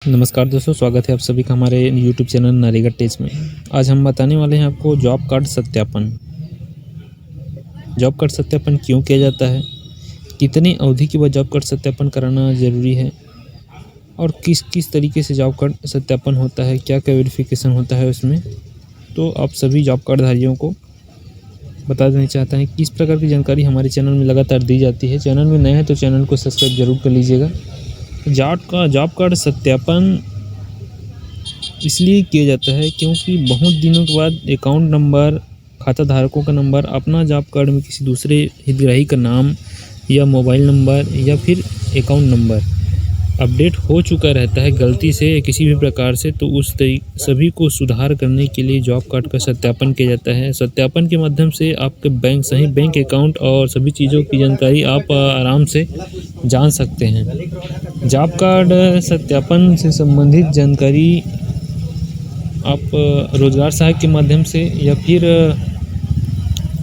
नमस्कार दोस्तों, स्वागत है आप सभी का हमारे यूट्यूब चैनल नरेगा टेस्ट में। आज हम बताने वाले हैं आपको जॉब कार्ड सत्यापन। जॉब कार्ड सत्यापन क्यों किया जाता है, कितनी अवधि के बाद जॉब कार्ड सत्यापन कराना ज़रूरी है और किस किस तरीके से जॉब कार्ड सत्यापन होता है, क्या क्या वेरिफिकेशन होता है उसमें। तो आप सभी जॉब कार्ड धारियों को बता देना चाहता हैं किस प्रकार की जानकारी हमारे चैनल में लगातार दी जाती है। चैनल में नए हैं तो चैनल को सब्सक्राइब जरूर कर लीजिएगा। जॉब कार्ड सत्यापन इसलिए किया जाता है क्योंकि बहुत दिनों के बाद अकाउंट नंबर, खाता धारकों का नंबर अपना जॉब कार्ड में किसी दूसरे हितग्राही का नाम या मोबाइल नंबर या फिर अकाउंट नंबर अपडेट हो चुका रहता है गलती से किसी भी प्रकार से, तो उस सभी को सुधार करने के लिए जॉब कार्ड का सत्यापन किया जाता है। सत्यापन के माध्यम से आपके बैंक अकाउंट और सभी चीज़ों की जानकारी आप आराम से जान सकते हैं। जॉब कार्ड सत्यापन से संबंधित जानकारी आप रोजगार सहायक के माध्यम से या फिर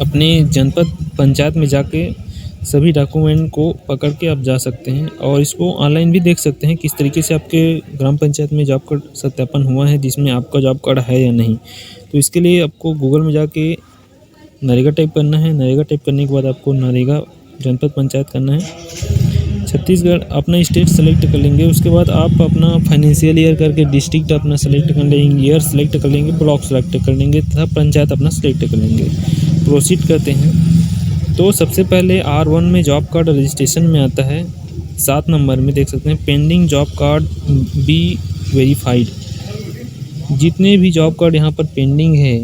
अपने जनपद पंचायत में जाके सभी डॉक्यूमेंट को पकड़ के आप जा सकते हैं और इसको ऑनलाइन भी देख सकते हैं किस तरीके से आपके ग्राम पंचायत में जॉब कार्ड सत्यापन हुआ है, जिसमें आपका जॉब कार्ड है या नहीं। तो इसके लिए आपको गूगल में जाके नरेगा टाइप करना है। नरेगा टाइप करने के बाद आपको नरेगा जनपद पंचायत करना है। छत्तीसगढ़ अपना स्टेट सेलेक्ट कर लेंगे। उसके बाद आप अपना फाइनेंशियल ईयर करके डिस्ट्रिक्ट अपना सेलेक्ट कर लेंगे, ईयर सेलेक्ट कर लेंगे, ब्लॉक सेलेक्ट कर लेंगे तथा पंचायत अपना सेलेक्ट कर लेंगे। प्रोसीड करते हैं तो सबसे पहले R1 में जॉब कार्ड रजिस्ट्रेशन में आता है। 7 नंबर में देख सकते हैं pending job card be verified. जितने भी जॉब कार्ड यहाँ पर पेंडिंग है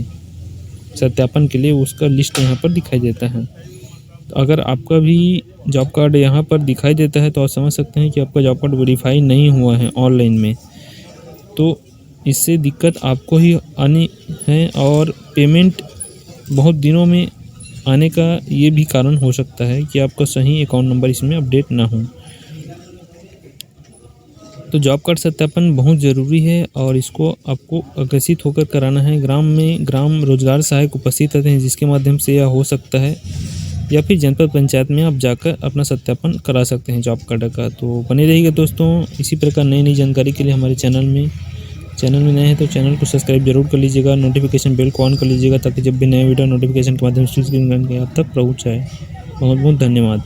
सत्यापन के लिए उसका लिस्ट यहाँ पर दिखाई देता है। तो अगर आपका भी जॉब कार्ड यहाँ पर दिखाई देता है तो आप समझ सकते हैं कि आपका जॉब कार्ड वेरीफाई नहीं हुआ है ऑनलाइन में। तो इससे दिक्कत आपको ही आनी है और पेमेंट बहुत दिनों में आने का ये भी कारण हो सकता है कि आपका सही अकाउंट नंबर इसमें अपडेट ना हो। तो जॉब कार्ड सत्यापन बहुत ज़रूरी है और इसको आपको अग्रसित होकर कराना है। ग्राम रोजगार सहायक उपस्थित रहते हैं जिसके माध्यम से यह हो सकता है, या फिर जनपद पंचायत में आप जाकर अपना सत्यापन करा सकते हैं जॉब कार्ड का। तो बने रहिएगा दोस्तों इसी प्रकार नई जानकारी के लिए हमारे चैनल में नए हैं तो चैनल को सब्सक्राइब जरूर कर लीजिएगा। नोटिफिकेशन बेल को ऑन कर लीजिएगा ताकि जब भी नया वीडियो नोटिफिकेशन के माध्यम से आप तक पहुँच जाए। बहुत बहुत धन्यवाद।